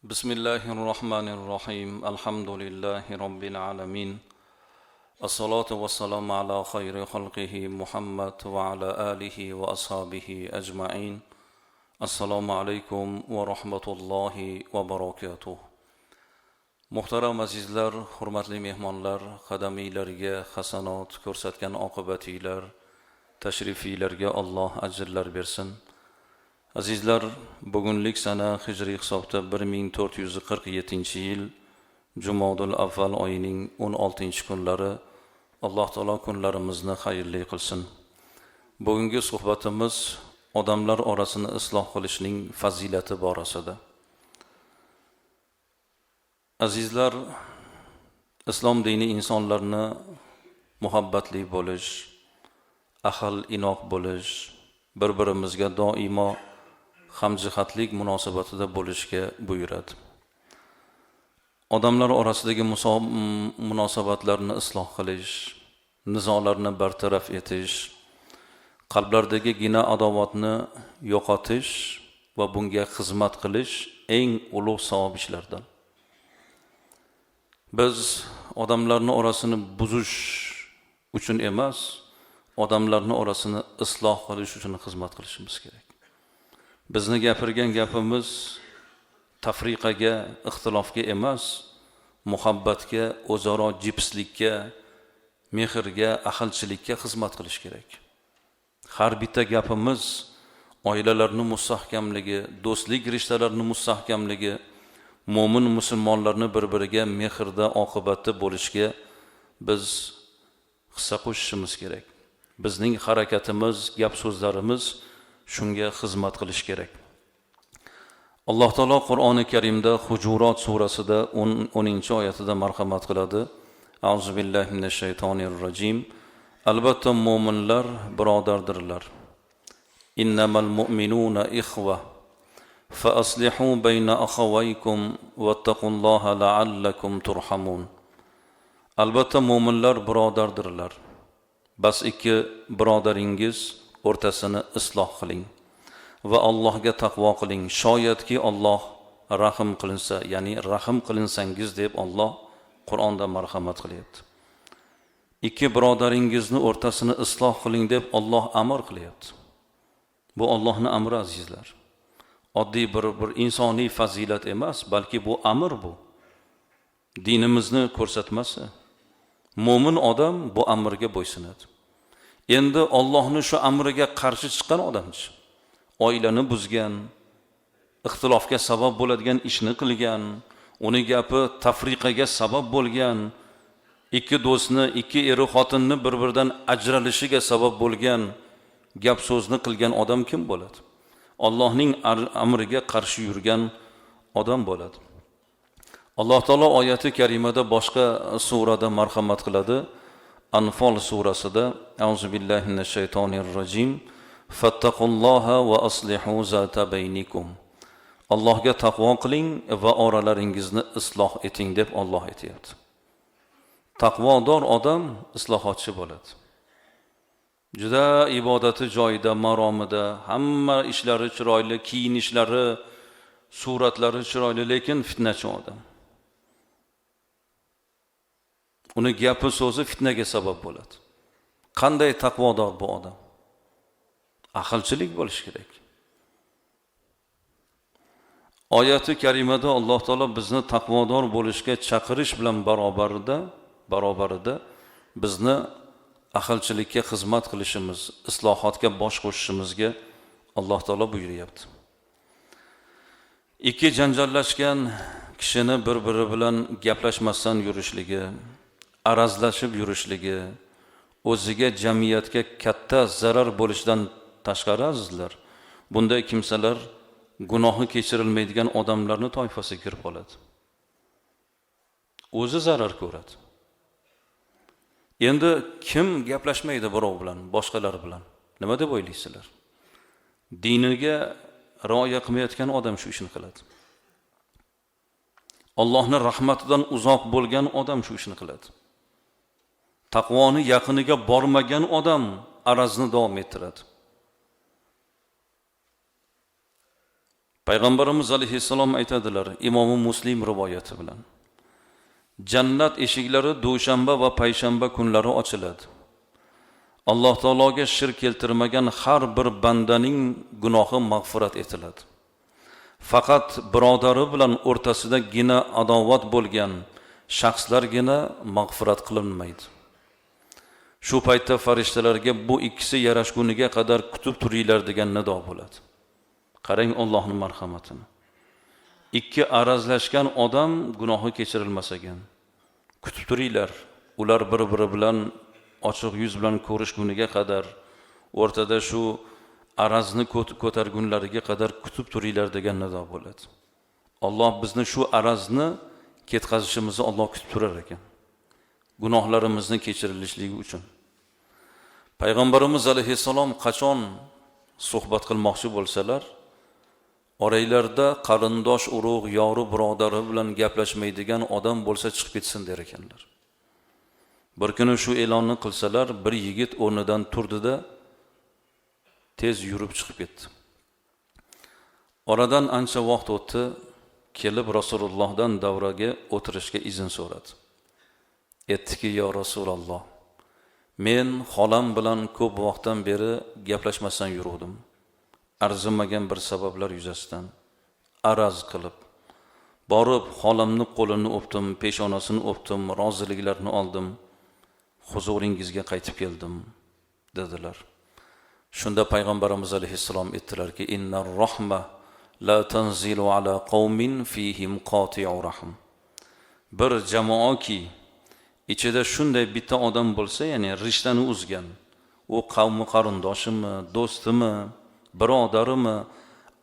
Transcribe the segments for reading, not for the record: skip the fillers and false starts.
بسم الله الرحمن الرحيم الحمد لله رب العالمين الصلاة والسلام على خير خلقه محمد وعلى آله وأصحابه أجمعين السلام عليكم ورحمة الله وبركاته Muhtaram azizlar, hurmatli mehmonlar, qadamiylarga hasanot ko'rsatgan oqibatinglar, tashrifinglarga Alloh ajrlar bersin. Azizlar, bugunlik sana hijriy hisobda 1447-yil Jumadul Avval oyining 16-kunlari Alloh taolo kunlarimizni xayrli qilsin. Bugungi suhbatimiz odamlar orasini isloh qilishning fazilati borasida. Azizlar, islom dini insonlarni muhabbatli bo'lish, ahil inoq bo'lish, bir-birimizga doimo hamjihatlik munosabatida bo'lishga buyuradi. Odamlar orasidagi munosabatlarni isloh qilish, nizolarni bartaraf etish, qalblardagi gina adovatni yo'qotish va bunga xizmat qilish eng ulug' savob ishlardan. Biz odamlarning orasini buzish uchun emas, odamlarning orasini isloh qilish uchun xizmat qilishimiz kerak. Bizni gapirgan gapimiz tafriqaga, ixtilofga emas, muhabbatga, o'zaro jipslikka, mehrga, ahilchilikka xizmat qilish kerak. Har bitta gapimiz oilalarning mustahkamligi, do'stlik rishtalarining mustahkamligi, mo'min musulmonlarni bir-biriga mehrda oqibatda bo'lishga biz hissa qo'shishimiz kerak. Bizning harakatimiz, gap so'zlarimiz shunga xizmat qilish kerak. Alloh taolo Qur'oni Karimda Hujurot surasida 10-oyatida marhamat qiladi. A'uzu billahi minash shaytonir rojim. Albatta mu'minlar birodardirlar. Innamal mu'minuna ikhwa fa aslihu bayna akhawaykum wattaqulloha la'allakum turhamun. Albatta mu'minlar birodardirlar. Bas ikki birodaringiz o'rtasini isloh qiling va Allohga taqvo qiling. Shoyatki Alloh rahim qilinsa, ya'ni rahim qilinsangiz deb Alloh Qur'onda marhamat qilyapti. Ikki birodaringizni o'rtasini isloh qiling deb Alloh amr qilyapti. Bu Allohning amri azizlar. Oddiy bir insoniy fazilat emas, balki bu amr bu. Dinimizni ko'rsatmasi. Mo'min odam bu amrga bo'ysunadi. Endi Allohning shu amriga qarshi chiqqan odamchi, oilani buzgan, ixtilofga sabab bo'ladigan ishni qilgan, uni gapi tafriqaga sabab bo'lgan, ikki do'stni, ikki eri xotinni bir-biridan ajralishiga sabab bo'lgan gap so'zni qilgan odam kim bo'ladi? Allohning amriga qarshi yurgan odam bo'ladi. Alloh taolo oyati karimada boshqa surada marhamat qiladi. Anfal surasida A'uzu billahi minash shaytonir rojim. Fattaqulloha va aslihu zata baynikum. Allohga taqvo qiling va oralaringizni isloh eting deb Alloh aytayapti. Taqvodor odam islohotchi bo'ladi. Juda ibodati joyida, maromida, hamma ishlari chiroyli, kiyinishlari, suratlari chiroyli, lekin fitnachi odam. Uni gapi so'zi fitnaga sabab bo'ladi. Qanday taqvodor bu odam? Ahilchilik bo'lish kerak. Oyati karimada Alloh taolo bizni taqvodor bo'lishga chaqirish bilan barobarida bizni ahilchilikka xizmat qilishimiz, islohotga bosh qo'shishimizga Alloh taolo buyuryapti. Ikki janjallashgan kishini bir-biri bilan gaplashmasdan yurishligi, arazlashib yurishligi, o'ziga, jamiyatga katta zarar bo'lishidan tashqari azizlar, bunday kimsalar gunohi kechirilmaydigan odamlarning toifasiga kirib qoladi. O'zi zarar ko'radi. Endi kim gaplashmaydi birov bilan, boshqalar bilan? Nima deb o'ylaysizlar? Diniga rioya qilmayotgan odam shu ishni qiladi. Allohning rahmatidan uzoq bo'lgan odam shu ishni qiladi. Taqvoni yaqiniga bormagan odam arazni davom ettiradi. Payg'ambarimiz alayhissalom aytadilar, Imomi Muslim rivoyati bilan. Jannat eshiklari dushanba va payshanba kunlari ochiladi. Alloh taologa shirk keltirmagan har bir bandaning gunohi mag'firat etiladi. Faqat birodari bilan o'rtasidagina adovat bo'lgan shaxslargina mag'firat qilinmaydi. Shu paytda farishtalarga bu ikkisi yarashguniga qadar kutib turinglar degan nido bo'ladi. Qarang Allohning marhamatini. Ikki arazlashgan odam gunohi kechirilmas ekan. Kutib turinglar, ular bir-biri bilan ochiq yuz bilan ko'rishguniga qadar, o'rtada shu arazni ko'targunlariga qadar kutib turinglar degan nido bo'ladi. Alloh bizni shu arazni ketkazishimizni Alloh kutib turar ekan. Gunohlarimizni kechirilishligi uchun. Payg'ambarimiz alayhissalom qachon suhbat qilmoqchi bo'lsalar, oraylarda qarindosh, urug', yori, birodari bilan gaplashmaydigan odam bo'lsa chiqib ketsin der ekanlar. Bir kuni shu e'lonni qilsalar, bir yigit o'rnidan turdida tez yurib chiqib ketdi. Oradan ancha vaqt o'tdi, kelib Rasulullohdan davraga o'tirishga izn so'radi. Aytdiki, yo Rasululloh, men xolam bilan ko'p vaqtdan beri gaplashmasdan yuruvdim. Arzimagan bir sabablar yuzasidan araz qilib borib xolamni qo'lini o'pdim, peshonasini o'pdim, roziliklarini oldim, huzuringizga qaytib keldim dedilar. Shunda payg'ambarimiz alayhissalom aytdilarki, innar rahma la tanzilu ala qaumin fihim qati'u rahm. Bir jamoaki ichida shunday bitta odam bo'lsa, ya'ni rishtani uzgan, u qavmi qarindoshimi, do'stimi, birodarimi,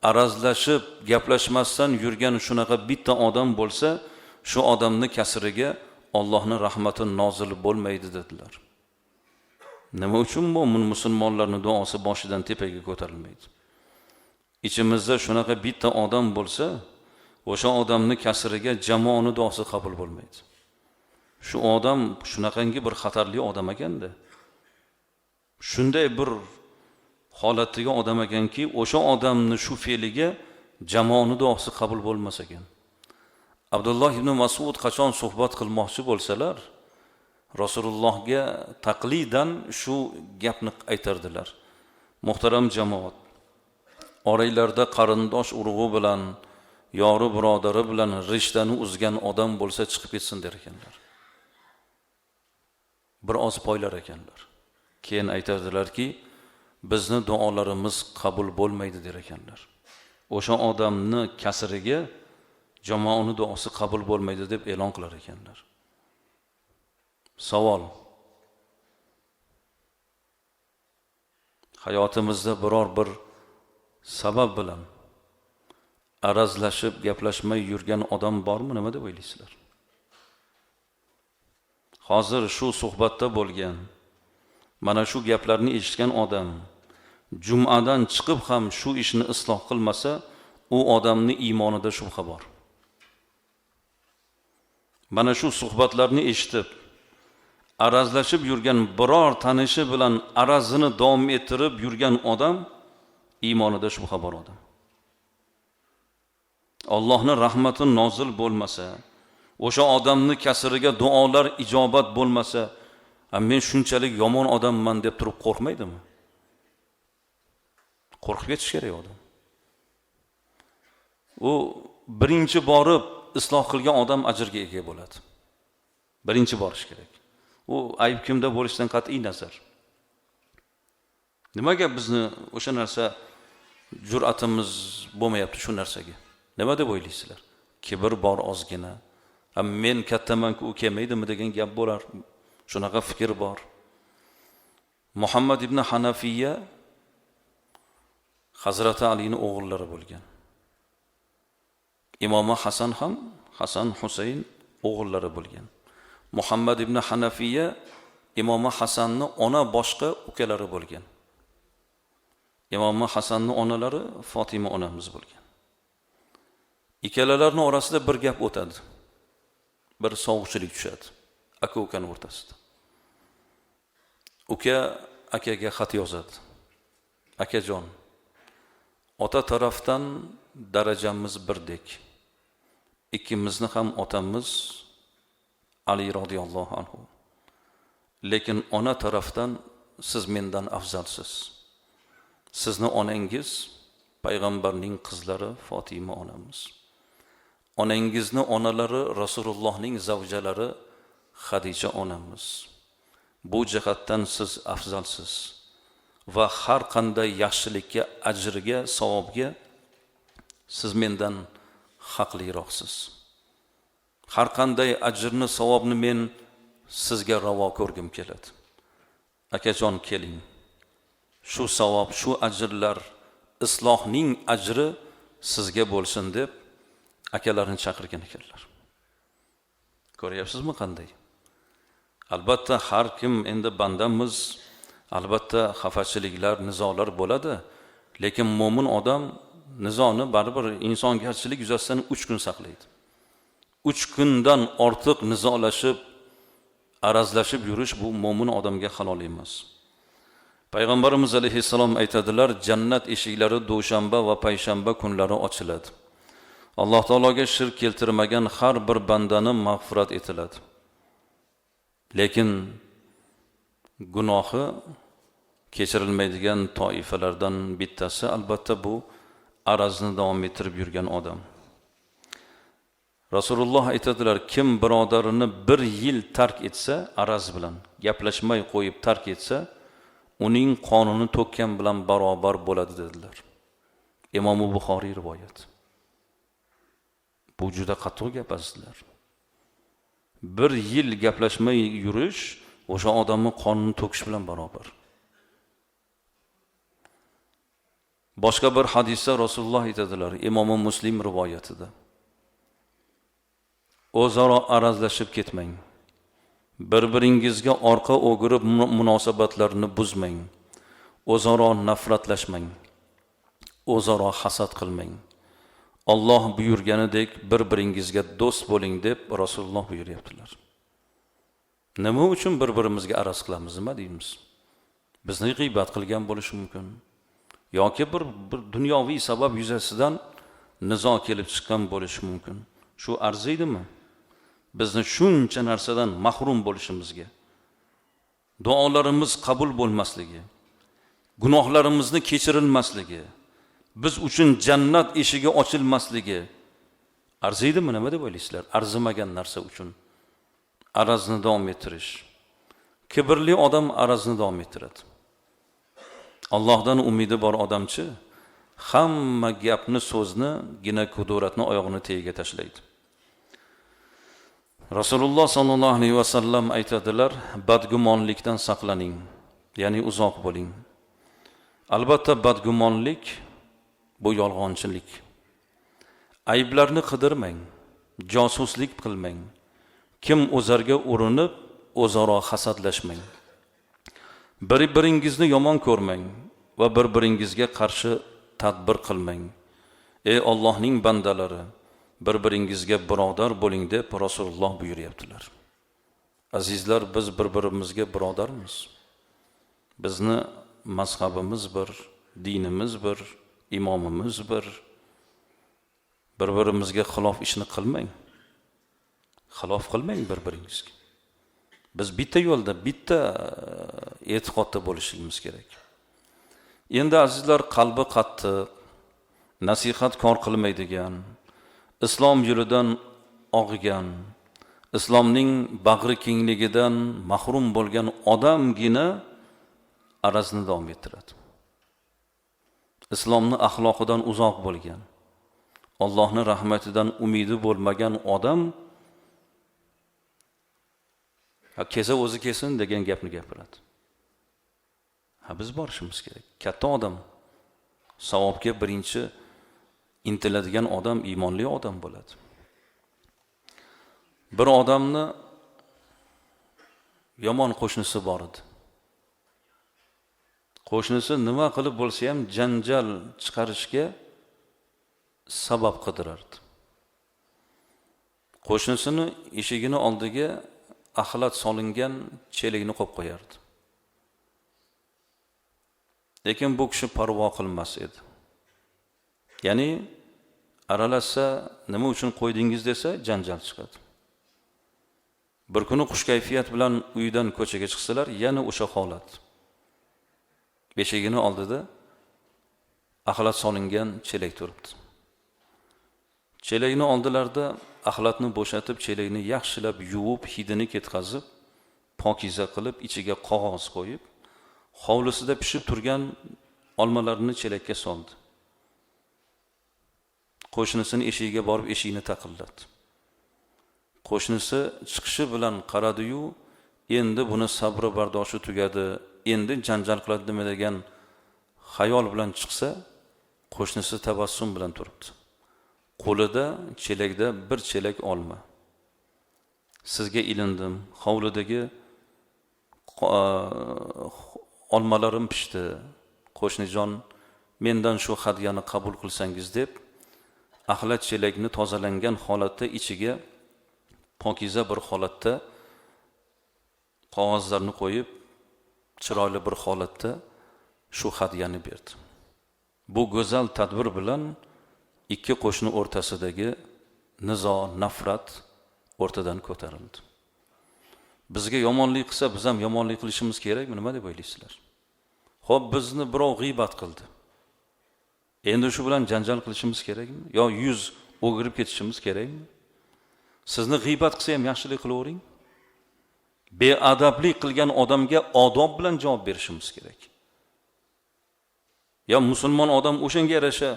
arazlashib gaplashmasdan yurgan shunaqa bitta odam bo'lsa, shu odamning kasriga Allohning rahmati nozil bo'lmaydi dedilar. Nima uchun mo'min musulmonlarning duosi boshidan tepaga ko'tarilmaydi? Ichimizda shunaqa bitta odam bo'lsa, o'sha odamning kasriga jamoaning duosi qabul bo'lmaydi. Shu odam shunaqangi bir xatarli odam ekanda. Shunday bir holatdagi odam ekanki, o'sha odamning shu fe'liga jamoaning duosi qabul bo'lmas ekan. Abdulloh ibn Mas'ud qachon suhbat qilmoqchi bo'lsalar, Rasulullohga taqlidan shu gapni aytardilar. Muhtaram jamoat, oraylarda qarindosh urug'i bilan, yori birodari bilan rishtani uzgan odam bo'lsa chiqib ketsin der ekanlar. Bir oz poylar ekanlar. Keyin aytardilarki, bizni duolarimiz qabul bo'lmaydi der ekanlar. O'sha odamni kasriga jamoaning duosi qabul bo'lmaydi deb e'lon qilar ekanlar. Savol: hayotimizda biror bir sabab bilan arazlashib gaplashmay yurgan odam bormi? Nima deb o'ylaysizlar? Hozir shu suhbatda bo'lgan, mana shu gaplarni eshitgan odam jum'adan chiqib ham shu ishni isloh qilmasa, u odamning iymonida shubha bor. Mana shu suhbatlarni eshitib arazlashib yurgan biror tanishi bilan arazini davom ettirib yurgan odam iymonida shubha bor odam. Allohning rahmati nozil bo'lmasa, o'sha odamning kasriga duolar ijobat bo'lmasa, men shunchalik yomon odamman deb turib qo'rqmaydimi? Qo'rqib ketish kerak odam. U birinchi borib isloh qilgan odam ajrga ega bo'ladi. Birinchi borish kerak. U ayb kimda bo'lishdan qat'iy nazar. Nimaga bizni o'sha narsa jur'atimiz bo'lmayapti shu narsaga? Nima deb o'ylaysizlar? Kibr bor ozgina. Men kattaman-ku, u kelmaydimi degan gap bo'lar. Shunaqa fikr bor. Muhammad ibn Hanafiya Hazrati Alining o'g'illari bo'lgan. Imom Hasan ham, Hasan Husayn o'g'illari bo'lgan. Muhammad ibn Hanafiya Imom Hasanning ona boshqa ukalari bo'lgan. Imom Hasanning onalari Fatima onamiz bo'lgan. Ikkalalaring orasida bir gap o'tadi. Bir sovuqchilik tushadi. Aka-ukaning o'rtasida. Uka akaga xat yozadi. Akajon, ota tarafdan darajamiz birdek. Ikkimizni ham otamiz Ali radhiyallohu anhu. Lekin ona tarafdan siz mendan afzalsiz. Sizni onangiz payg'ambarning qizlari Fatima onamiz. Onangizni onalari Rasulullohning zavjalari Xadija onamiz. Bu jihatdan siz afzalsiz va har qanday yaxshilikka, ajriga, savobga siz mendan haqliroqsiz. Har qanday ajrni, savobni men sizga ravo ko'rgim keladi. Akajon keling. Shu savob, shu ajrlar, islohning ajri sizga bo'lsin deb akalarini chaqirgan ekanlar. Ko'ryapsizmi qanday? Albatta har kim endi bandamiz, albatta xafachiliklar, nizolar bo'ladi, lekin mo'min odam nizoni baribir insongarchilik yuzasidan 3 kun saqlaydi. 3 kundan ortiq nizolashib, arazlashib yurish bu mo'min odamga halol emas. Payg'ambarimiz alayhissalom aytadilar, jannat eshiklari dushanba va payshanba kunlari ochiladi. Alloh taologa shirk keltirmagan har bir bandani mag'firat etiladi. Lekin gunohi kechirilmaydigan toifalardan bittasi albatta bu arazni davom ettirib yurgan odam. Rasululloh aytadilar, kim birodarini 1 yil tark etsa, araz bilan gaplashmay qo'yib tark etsa, uning qonini to'kkan bilan barobar bo'ladi dedilar. Imom Buxoriy rivoyat. Bu juda qattiq gap azizlar. 1 yil gaplashmay yurish o'sha odamning qonini to'kish bilan barobar. Boshqa bir hadisda Rasululloh aytadilar, Imom Muslim rivoyatida. O'zaro arazlashib ketmang. Bir-biringizga orqa o'girib munosabatlarni buzmang. O'zaro nafratlashmang. O'zaro hasad qilmang. Alloh buyurganidek bir-biringizga do'st bo'ling deb Rasululloh buyuryaptilar. Nima uchun bir-birimizga araz qilamiz, nima deymiz? Bizni g'iybat qilgan bo'lishi mumkin. Yoki bir dunyoviy sabab yuzasidan nizo kelib chiqqan bo'lishi mumkin. Shu arziydimi? Bizni shuncha narsadan mahrum bo'lishimizga, duolarimiz qabul bo'lmasligi, gunohlarimizni kechirilmasligi, biz uchun jannat eshigi ochilmasligi arziydimi, nima deb o'ylaysizlar? Arzimagan narsa uchun arazni davom ettirish. Kibrli odam arazni davom ettiradi. Allohdan umidi bor odamchi hamma gapni, so'zni, gina kuduratni oyog'ini tagiga tashlaydi. Rasululloh sallallohu alayhi vasallam aytadilar, badgumonlikdan saqlaning, ya'ni uzoq bo'ling. Albatta badgumonlik bu yolg'onchilik. Ayblarni qidirmang, josuslik qilmang. Kim o'zarga urinib, o'zaro hasadlashmang. Bir-biringizni yomon ko'rmang va bir-biringizga qarshi tadbir qilmang. Ey Allohning bandalari, bir-biringizga birodar bo'ling deb Rasululloh buyuryaptilar. Azizlar, biz bir-birimizga birodarmiz. Bizni mazhabimiz bir, dinimiz bir, imomimiz bir. Bir-birimizga xilof ishni qilmang. Xilof qilmang bir-biringizga. Biz bitta yo'lda, bitta e'tiqodda bo'lishimiz kerak. Endi azizlar, qalbi qattiq, nasihat kor qilmaydigan, islom yo'lidan og'igan, islomning bag'ri kengligidan mahrum bo'lgan odamgina arazni davom ettiradi. Islomning axloqidan uzoq bo'lgan, Allohning rahmatidan umidi bo'lmagan odam kesa o'zi kesin degan gapni gapiradi. Biz borishimiz kerak. Katta odam, savobga birinchi intiladigan odam iymonli odam bo'ladi. Bir odamni yomon qo'shnisi bor edi. Qo'shnisi nima qilib bo'lsa ham janjal chiqarishga sabab qidirardi. Qo'shnisini eshigini oldiga axlat solingan chelikni qo'yib qo'yardi. Lekin bu kishi parvo qilmas edi. Ya'ni aralashsa, nima uchun qo'ydingiz desa, janjal chiqadi. Bir kuni xush kayfiyat bilan uydan ko'chaga chiqsalar, yana o'sha holat. Beshigini oldida axlat solingan chelak turibdi. Chelakni oldilarda axlatni bo'shatib, chelakni yaxshilab yuvib, hidini ketkazib, pokiza qilib, ichiga qog'oz qo'yib, hovlisida pishib turgan olmalarni chelakka soldi. Qo'shnisining eshigiga borib, eshikni taqilladi. Qo'shnisi chiqishi bilan qaradi-yu, endi buni sabri bardoshi tugadi, endi janjal qiladi nima degan xayol bilan chiqsa, qo'shnisi tabassum bilan turibdi. Qo'lida chelakda bir chelak olma. Sizga ilindim, hovlidagi olmalarim pishdi. Qo'shnijon, mendan shu hadyani qabul qilsangiz deb, axlat chelakni tozalangan holatda ichiga pokiza bir holatda qog'ozlarni qo'yib, chiroyli bir holatda shu hadyani berdi. Bu go'zal tadbir bilan ikki qo'shni o'rtasidagi nizo, nafrat o'rtadan ko'tarildi. Bizga yomonlik qilsa, biz ham yomonlik qilishimiz kerakmi? Nima deb o'ylaysizlar? Xo'p, bizni birov g'iybat qildi. Endi shu bilan janjal qilishimiz kerakmi? Yo yuz o'girib ketishimiz kerakmi? Sizni g'iybat qilsa ham yaxshilik qilavering. Beadablik qilgan odamga odob bilan javob berishimiz kerak. Ya musulmon odam o'shanga yarasha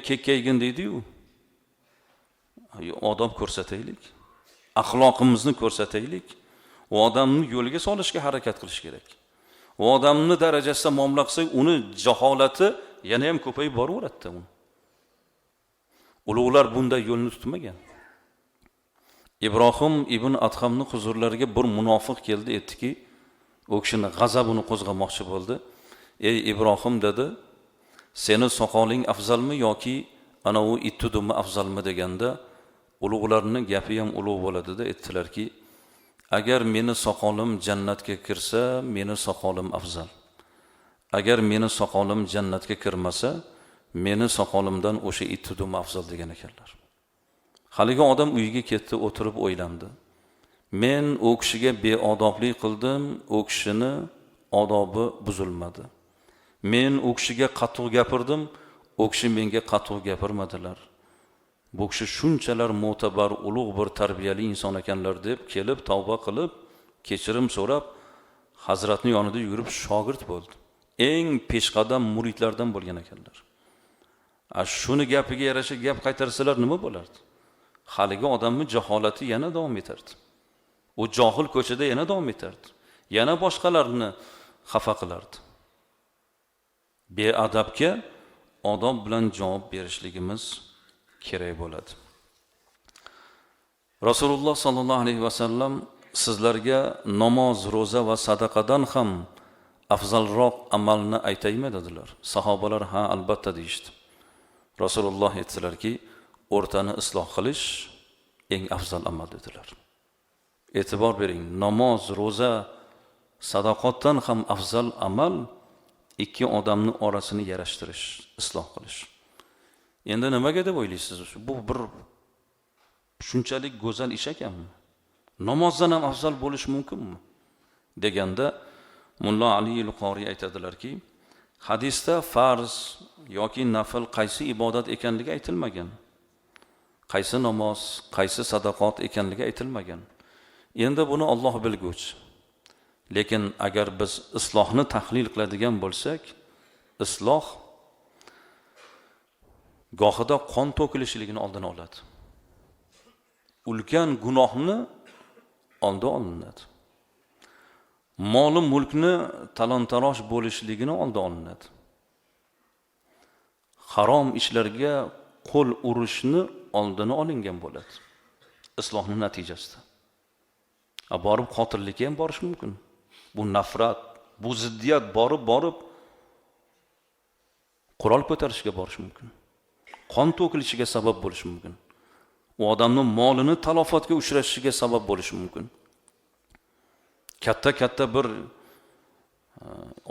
kekkaygin deydi-yu. Odob ko'rsataylik. Axloqimizni ko'rsataylik. U odamni yo'liga solishga harakat qilish kerak. U odamni darajasida muomala qilsak, uni jaholati yana ham ko'payib boraveradi uni. Ulug'lar bunday yo'lni tutmagan. Ibrohim ibn Adhamning huzurlariga bir munofiq keldi, aytdiki, u kishini g'azabini qo'zg'amoqchi bo'ldi. Ey Ibrohim dedi, seni soqoling afzalmi yoki ana u ittudumi afzalmi deganda, ulug'larning gapi ham ulug' bo'ladi-da, aytdilarki, agar meni soqolim jannatga kirsa, meni soqolim afzal. Agar meni soqolim jannatga kirmasa, meni soqolimdan o'sha ittudumi afzal degan ekanlar. Haligi odam uyiga ketdi, o'tirib o'ylandi. Men u kishiga beodoblik qildim, u kishini odobi buzilmadi. Men u kishiga qattiq gapirdim, u kishi menga qattiq gapirmadilar. Bu kishi shunchalar mo'tabar, ulug' bir tarbiyali inson ekanlar deb kelib, tavba qilib, kechirim so'rab, hazratning yonida yurib shogird bo'ldi. Eng peshqadam muridlardan bo'lgan ekanlar. Shuni gapiga yarasha gap qaytarsalar nima bo'lardi? Haligi odamning jaholati yana davom etardi. U johil ko'chada yana davom etardi. Yana boshqalarni xafa qilardi. Beadabga odob bilan javob berishligimiz kerak bo'ladi. Rasululloh sallallohu alayhi vasallam sizlarga namoz, roza va sadaqadan ham afzalroq amalni aytaymi dedilar. Sahobalar ha albatta deyishdi. Rasululloh aytdilarki, o'rtani isloh qilish eng afzal amal dedilar. E'tibor bering, namoz, roza, sadaqatdan ham afzal amal ikki odamning orasini yarashtirish, isloh qilish. Endi nimaga deb o'ylaysiz? Bu bir shunchalik go'zal ish ekanmi? Namozdan ham afzal bo'lish mumkinmi? Deganda Mulla Ali al-Qori aytadilarki, hadisda farz yoki nafl qaysi ibodat ekanligi aytilmagan. Qaysi namoz, qaysi sadaqat ekanligi aytilmagan. Endi buni Alloh bilguchi. Lekin agar biz islohni tahlil qiladigan bo'lsak, isloh gohida qon to'kilishligini oldini oladi. Ulkan gunohni oldi olinadi. Mol mulkni talon-taroj bo'lishligini oldi olinadi. Harom ishlarga qo'l urishni oldini olingan bo'ladi. Islohning natijasida. Borib qotillikka ham borish mumkin. Bu nafrat, bu ziddiyat borib qurol ko'tarishga borish mumkin. Qon to'kilishiga sabab bo'lishi mumkin. U odamning molini talofatga uchrashishiga sabab bo'lishi mumkin. Katta bir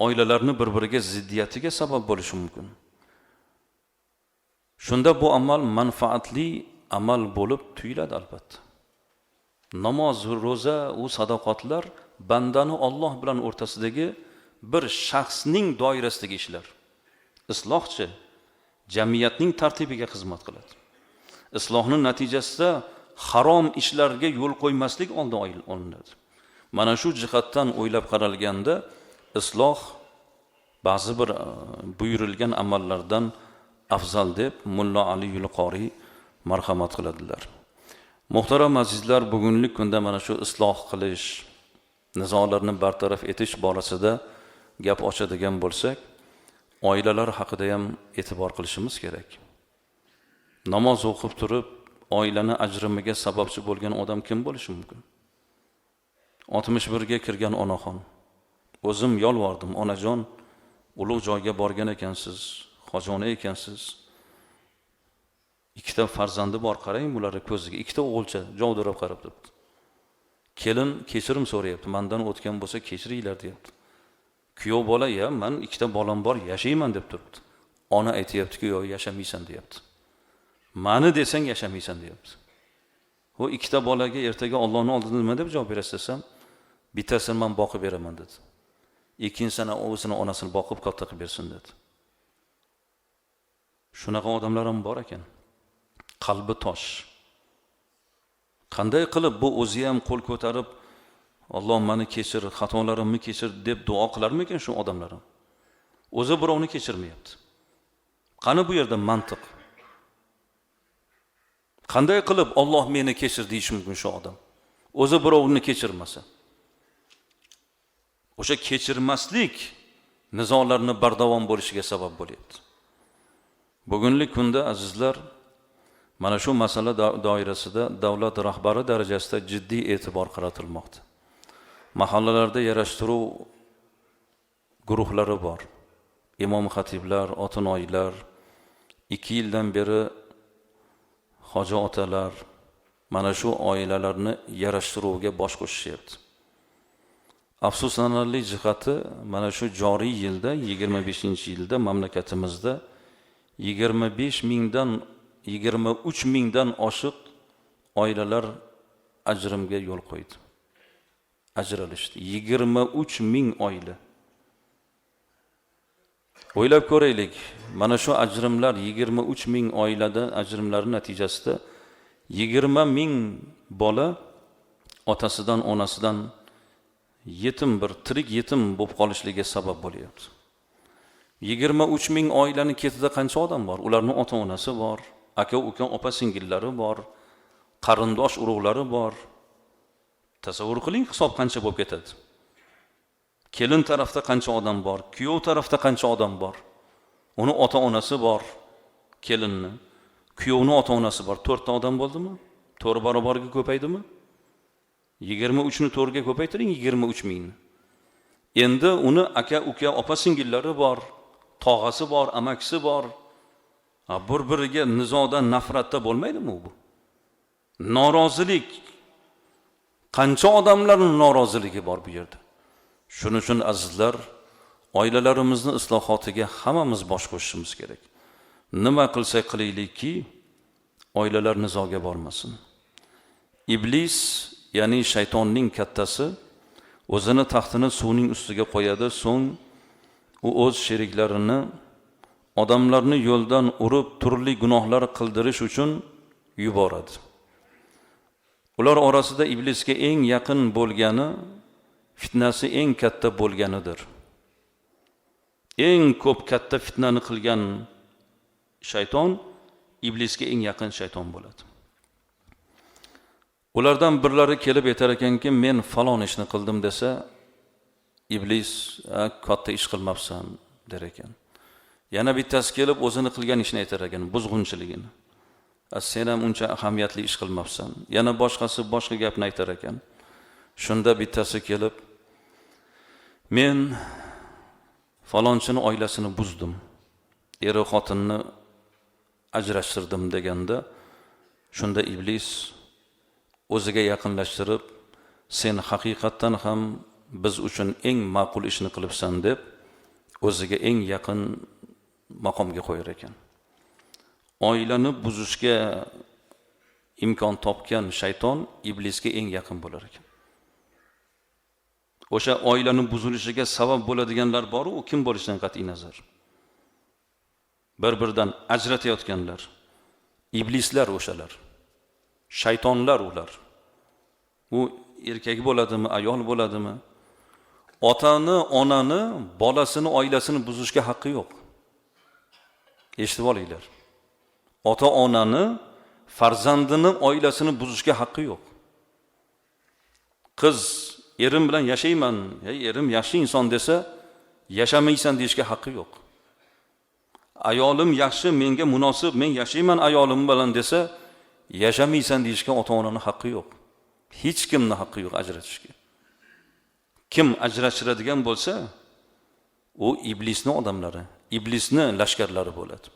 oilalarning bir-biriga ziddiyatiga sabab bo'lishi mumkin. Shunda bu amal manfaatli amal bo'lib tuyuladi albatta. Namoz, ro'za, u sadoqatlar bandani Alloh bilan o'rtasidagi bir shaxsning doirasidagi ishlar. Islohchi jamiyatning tartibiga xizmat qiladi. Islohning natijasida harom ishlarga yo'l qo'ymaslik olinadi. Mana shu jihatdan o'ylab qaralganda isloh ba'zi bir buyurilgan amallardan afzal deb Mulla Ali Yulqoriy marhamat qiladilar. Muhtaram azizlar, bugungi kunda mana shu isloh qilish, nizolarni bartaraf etish borasida gap ochadigan bo'lsak, oilalar haqida ham e'tibor qilishimiz kerak. Namoz o'qib turib, oilani ajrimiga sababchi bo'lgan odam kim bo'lishi mumkin? 61 ga kirgan onaxon. O'zim yolvordim, onajon, ulug' joyga borgan ekansiz, xojona ekansiz. Ikkita farzandi bor, qarang bularning ko'ziga, ikkita o'g'ilcha jovdirab qarab turibdi. Kelin kechirim so'rayapti, mendan o'tgan bo'lsa kechiringlar deyapti. Kuyov bola, ya men ikkita bolam bor, yashayman deb turibdi. Ona aytayapti-ku, yo'q, yashamaysan deyapti. Mani desang yashamaysan deyapti. O ikkita bolaga ertaga Allohning oldida nima deb javob berasiz desam, bittasini men boqib beraman dedi. Ikkinchisini o'zini onasini boqib katta qilib bersin dedi. Shunaqa odamlar ham bor ekan. Qalbi tosh. Qanday qilib bu o'zi ham qo'l ko'tarib, Alloh meni kechir, xatolarimni kechir deb duo qilarmikan shu odamlar? O'zi birovni kechirmayapti. Qani bu yerda mantiq? Qanday qilib Alloh meni kechir deyish mumkin shu odam? O'zi birovni kechirmasa. O'sha kechirmaslik nizolarni bardavom bo'lishiga sabab bo'lyapti. Bugungi kunda azizlar, mana shu masala doirasida davlat rahbari darajasida jiddiy e'tibor qaratilmoqda. Mahallalarda yarashtiruv guruhlari bor. Imom xatiblar, otinoylar, 2 yildan beri hoji otalar mana shu oilalarni yarashtiruvga bosh qo'shishyapti. Afsuslanarli jihati, mana shu joriy yilda 25-yilda mamlakatimizda 23 mingdan oshiq oilalar ajrimga yo'l qo'ydi. Ajralishdi. 23 ming oila. O'ylab ko'raylik, mana shu ajrimlar 23 ming oilada ajrimlar natijasida 20 ming bola otasidan, onasidan yetim, bir tirik yetim bo'lib qolishiga sabab bo'lyapti. 23 ming oilaning ketida qancha odam bor? Ularning ota-onasi bor, aka-uka, opa-singillari bor, qarindosh urug'lari bor. Tasavvur qiling, hisob qancha bo'lib ketadi. Kelin tarafda qancha odam bor, kuyov tarafda qancha odam bor. Uni ota-onasi bor, kelinni. Kuyovning ota-onasi bor. 4 ta odam bo'ldimi? 4 barobarga ko'paydimi? 23 ni 4 ga ko'paytiring, 23 mingni. Endi uni aka-uka, opa-singillari bor, tog'asi bor, amakisi bor. Bir-biriga nizoda, nafratda bo'lmaydimi bu? Norozilik. Qancha odamlarning noroziligi bor bu yerda. Shuning uchun azizlar, oilalarimizni islohotiga hammamiz bosh qo'shishimiz kerak. Nima qilsak qilaylikki, oilalar nizoga bormasin. Iblis, ya'ni shaytonning kattasi, o'zini taxtini suvning ustiga qo'yadi, so'ng u o'z sheriklarini odamlarni yo'ldan urib, turli gunohlar qildirish uchun yuboradi. Ular orasida iblisga eng yaqin bo'lgani, fitnasi eng katta bo'lganidir. Eng ko'p katta fitnani qilgan shayton iblisga eng yaqin shayton bo'ladi. Ulardan birlari kelib aytar ekanki, men falon ishni qildim desa, iblis katta ish qilmabsan der ekan. Yana bittasi kelib o'zini qilgan ishni aytar ekan, buzg'unchiligini. Sen ham uncha ahamiyatli ish qilmabsan. Yana boshqasi boshqa gapni aytar ekan. Shunda bittasi kelib, men falonchini oilasini buzdim, eri xotinni ajrashtirdim deganda, shunda iblis o'ziga yaqinlashtirib, sen haqiqatdan ham biz uchun eng ma'qul ishni qilibsan deb o'ziga eng yaqin maqomga qo'yar ekan. oilani buzishga imkon topgan shayton iblisga eng yaqin bo'lar ekan. O'sha oilani buzilishiga sabab bo'ladiganlar bor, u kim bo'lishidan qat'iy nazar. Bir-biridan ajratayotganlar, iblislar o'shalar. Shaytonlar ular. U erkak bo'ladimi, ayol bo'ladimi? Otani, onani, bolasini, oilasini buzishga haqqi yo'q. Eshitib olinglar. Ota-onani, farzandini, oilasini buzishga haqqi yo'q. Qiz erim bilan yashayman, erim yaxshi inson desa, yashamaysan deyishga haqqi yo'q. Ayolim yaxshi, menga munosib, men yashayman ayolim bilan desa, yashamaysan deyishga ota-onaning haqqi yo'q. Hech kimning haqqi yo'q ajratishga. Kim ajrashtiradigan bo'lsa, u iblisning odamlari, iblisning lashkarlari bo'ladi.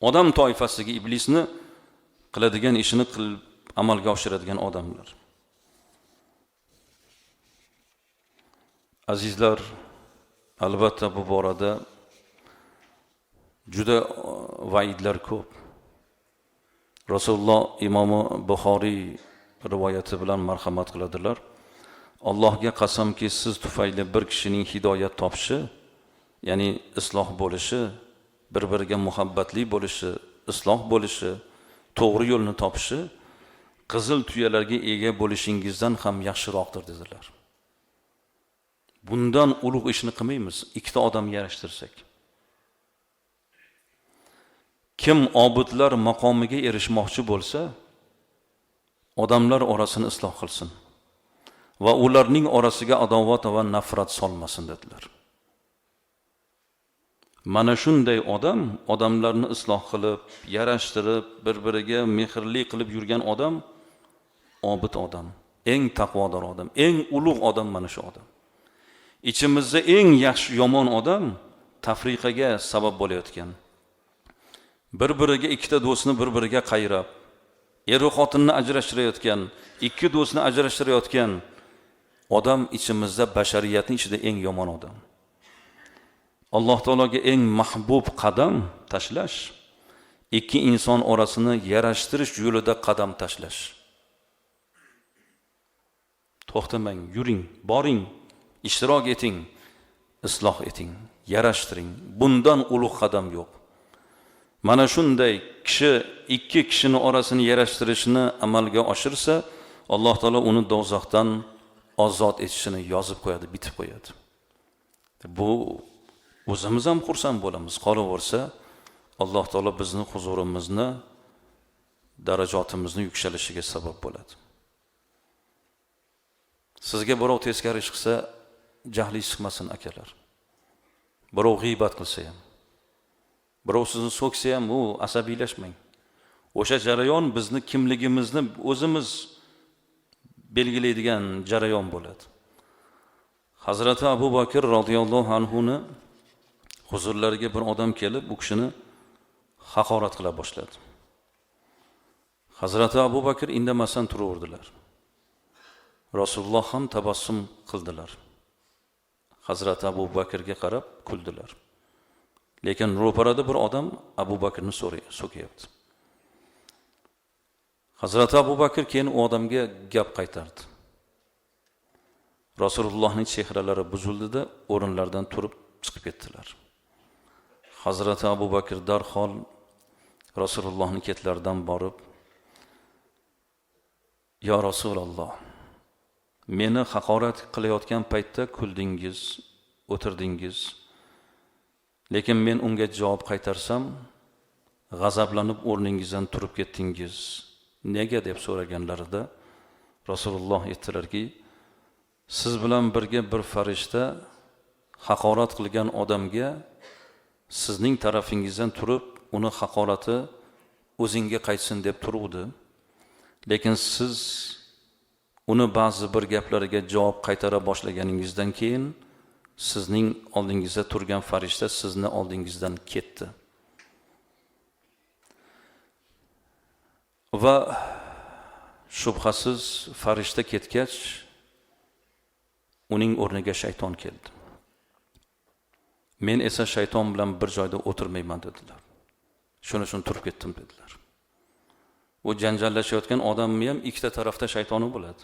Odam toifasiga iblisni qiladigan ishini qilib amalga oshiradigan odamlar. Azizlar, albatta bu borada juda vaidlar ko'p. Rasululloh Imomi Buxoriy rivoyati bilan marhamat qiladilar. Allohga qasamki, siz tufayli bir kishining hidoyat topishi, ya'ni isloh bo'lishi, bir-biriga muhabbatli bo'lishi, isloh bo'lishi, to'g'ri yo'lni topishi qizil tuyalarga ega bo'lishingizdan ham yaxshiroqdir dedilar. Bundan ulug' ishni qilmaymiz, ikkita odam yarashtirsak. Kim obidlar maqomiga erishmoqchi bo'lsa, odamlar orasini isloh qilsin va ularning orasiga adovat va nafrat solmasin dedilar. Mana shunday odam, odamlarni isloh qilib, yarashtirib, bir-biriga mehrli qilib yurgan odam obid odam, eng taqvodor odam, eng ulug' odam mana shu odam. İçimizde eng yaxshi yomon odam tafriqaga sabab bo'layotgan. Bir-biriga ikkita do'stni bir-biriga qayrab, er-u xotinni ajrashtirayotgan, ikki do'stni ajrashtirayotgan odam içimizde bashariyatning ichida eng yomon odam. Alloh taologa eng mahbub qadam tashlash, ikki inson orasini yarashtirish yo'lida qadam tashlash. To'xtamang, yuring, boring, ishtirok eting, isloh eting, yarashtiring. Bundan ulug' qadam yo'q. Mana shunday kishi ikki kishining orasini yarashtirishni amalga oshirsa, Alloh taolo uni do'zaxdan ozod etishini yozib qo'yadi, bitib qo'yadi. Bu o'zimiz ham xursand bo'lamiz. Qolaversa, Alloh taolo bizni huzurimizni, darajotimizni yuksalishiga sabab bo'ladi. Sizga birov teskari ish qilsa, jahlingiz chiqmasin akalar. Birov g'iybat qilsa ham, birov sizni so'ksa ham, u asabiylashmang. O'sha jarayon bizni kimligimizni o'zimiz belgilaydigan jarayon bo'ladi. Hazrati Abu Bakr radhiyallohu anhuni huzurlariga bir odam kelib, bu kishini haqorat qila boshladi. Hazrati Abu Bakr indamasdan turaverdilar. Rasululloh ham tabassum qildilar. Hazrati Abu Bakrga qarab kuldilar. Lekin ro'parada bir odam Abu Bakrni so'kayapti. Hazrati Abu Bakr keyin u odamga gap qaytardi. Rasulullohning chehralari buzildi-da, o'rinlaridan turib chiqib ketdilar. Hazrati Abu Bakr darhol Rasulullohning ketlaridan borib, "Ya Rasululloh, meni haqorat qilayotgan paytda kuldingiz, o'tirdingiz. Lekin men unga javob qaytarsam, g'azablanib o'rningizdan turib ketdingiz. Nega?" deb so'raganlarida Rasululloh aytdilarki, "Siz bilan birga bir farishta haqorat qilgan odamga sizning tarafingizdan turib, uni haqorati o'zingga qaytsin deb turuvdi. Lekin siz uni ba'zi bir gaplariga javob qaytara boshlaganingizdan keyin sizning oldingizda turgan farishta sizni oldingizdan ketdi. Va shubhasiz farishta ketgach, uning o'rniga shayton keldi. Men esa shayton bilan bir joyda o'tirmayman" dedilar. Shuning uchun turib ketdim dedilar. U janjallashayotgan odamni ham ikkita tarafda shaytoni bo'ladi.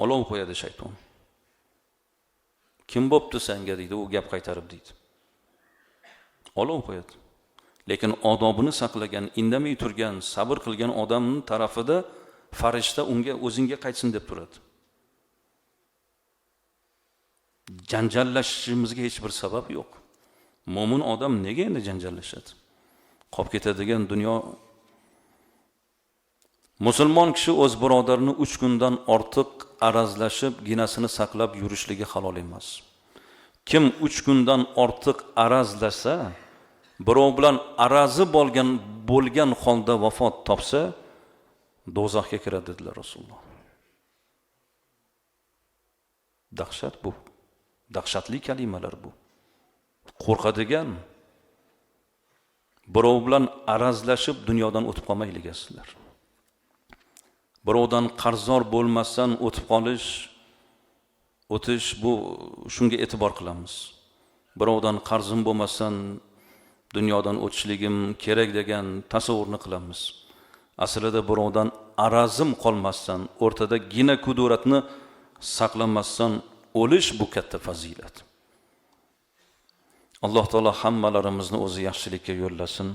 Olov qo'yadi shayton. Kim bo'pti senga deydi, u gap qaytarib deydi. Olov qo'yadi. Lekin odobini saqlagan, indamay turgan, sabr qilgan odamning tarafida farishta unga o'zingga qaytsin deb turadi. Janjallashishimizga hech bir sabab yo'q. Mo'min odam nega endi janjallashadi? Qolib ketadigan dunyo. Musulmon kishi o'z birodarini 3 kundan ortiq arazlashib, ginasini saqlab yurishligi halol emas. Kim 3 kundan ortiq arazlasa, birov bilan arazi bo'lgan holda vafot topsa, do'zaxga kiradi dedilar Rasululloh. Dahshat bu. Dahshatli kalimalar bu. Qo'rqadigan, birov bilan arazlashib dunyodan o'tib qolmayligasizlar. Birovdan qarzdor bo'lmasdan o'tish bu shunga e'tibor qilamiz. Birovdan qarzim bo'lmasdan dunyodan o'tishligim kerak degan tasavvurni qilamiz. Aslida birovdan arazim qolmasdan, o'rtada gina kuduratni saqlamasdan o'lish bu katta fazilat. Alloh taolo hammalarimizni o'zi yaxshilikka yo'llasin.